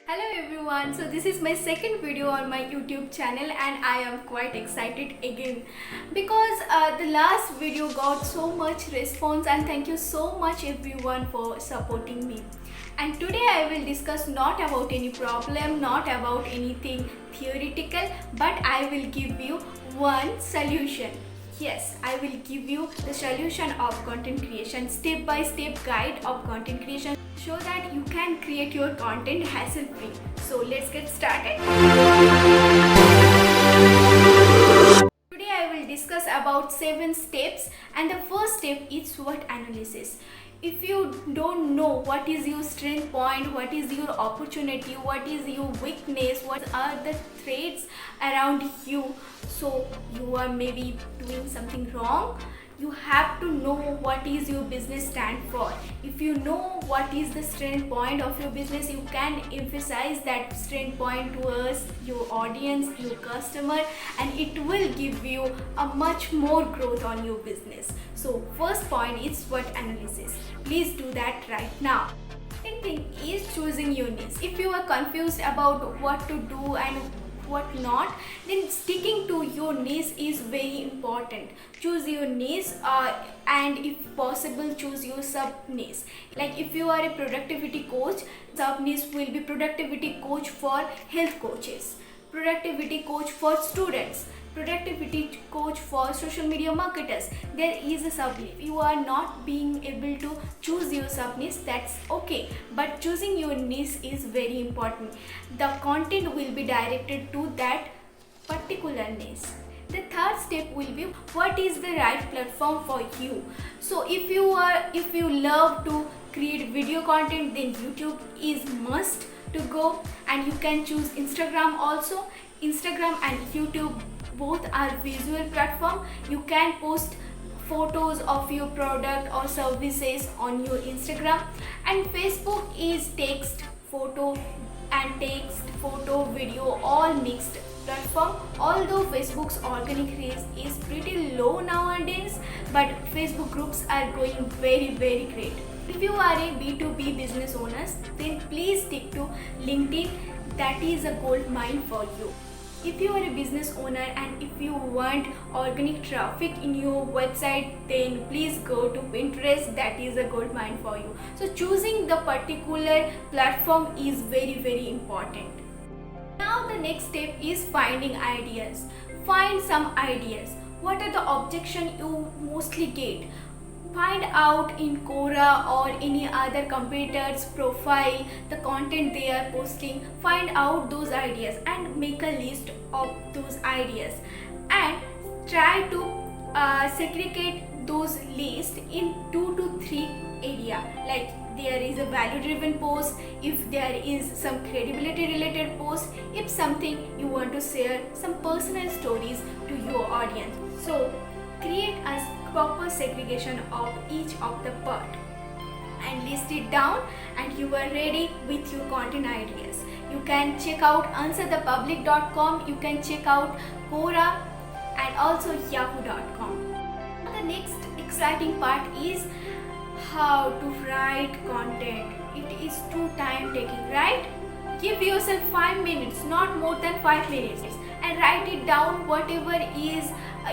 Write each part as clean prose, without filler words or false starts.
Hello everyone, so this is my second video on my YouTube channel and I am quite excited again because the last video got so much response and thank you so much everyone for supporting me. And today I will discuss not about any problem, not about anything theoretical, but I will give you one solution. Yes, I will give you the solution of content creation, step-by-step guide of content creation so that you can create your content hassle-free. So let's get started. Today I will discuss about 7 steps and the first step is SWOT analysis. If you don't know what is your strength point, what is your opportunity, what is your weakness, what are the threats around you, so you are maybe doing something wrong, you have to know what is your business stand for. If you know what is the strength point of your business, you can emphasize that strength point towards your audience, your customer, and it will give you a much more growth on your business. So first point is SWOT analysis. Please do that right now. Second thing is choosing your niche. If you are confused about what to do and what not, then sticking to your niche is very important. Choose your niche and if possible choose your sub niche. Like if you are a productivity coach, sub niche will be productivity coach for health coaches, productivity coach for students, productivity coach for social media marketers. There is a sub niche. You are not being able to choose your sub niche, that's okay, but choosing your niche is very important. The content will be directed to that particular niche. The third step will be what is the right platform for you. So if you love to create video content, then YouTube is must to go, and you can choose Instagram also. Instagram and YouTube both are visual platform. You can post photos of your product or services on your Instagram, and Facebook is text, photo and text, photo, video all mixed platform. Although Facebook's organic reach is pretty low nowadays, but Facebook groups are going very great. If you are a B2B business owner, then please stick to LinkedIn. That is a gold mine for you. If you are a business owner and if you want organic traffic in your website, then please go to Pinterest. That is a gold mine for you. So choosing the particular platform is very important. Now the next step is finding ideas. Find some ideas. What are the objections you mostly get? Find out in Quora or any other competitor's profile the content they are posting. Find out those ideas and make a list of those ideas and try to segregate those lists in 2 to 3 area. Like there is a value driven post, if there is some credibility related post, if something you want to share some personal stories to your audience. So create a proper segregation of each of the part and list it down, and you are ready with your content ideas. You can check out answerthepublic.com, you can check out Quora and also yahoo.com. The next exciting part is how to write content. It is too time taking, right? Give yourself 5 minutes, not more than 5 minutes, and write it down whatever is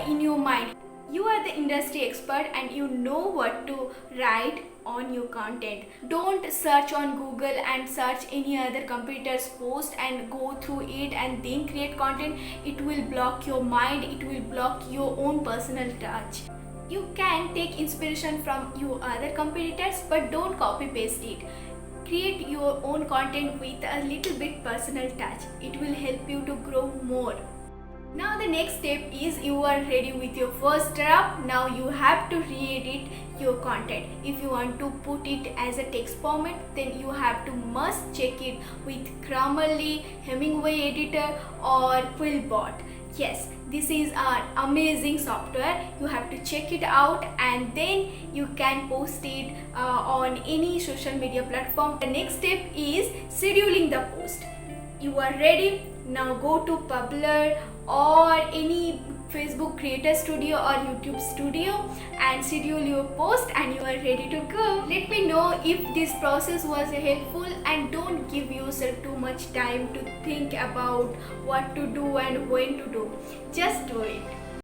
in your mind. You are the industry expert and you know what to write on your content. Don't search on Google and search any other competitor's post and go through it and then create content. It will block your mind, it will block your own personal touch. You can take inspiration from your other competitors, but don't copy paste it. Create your own content with a little bit personal touch. It will help you to grow more. Now the next step is you are ready with your first draft. Now you have to re-edit your content. If you want to put it as a text format, then you have to must check it with Grammarly, Hemingway editor or Quillbot. Yes, this is an amazing software. You have to check it out and then you can post it on any social media platform. The next step is scheduling the post. you are ready, now go to Publer or any Facebook Creator Studio or YouTube Studio and schedule your post, and you are ready to go. Let me know if this process was helpful, and don't give yourself too much time to think about what to do and when to do. Just do it.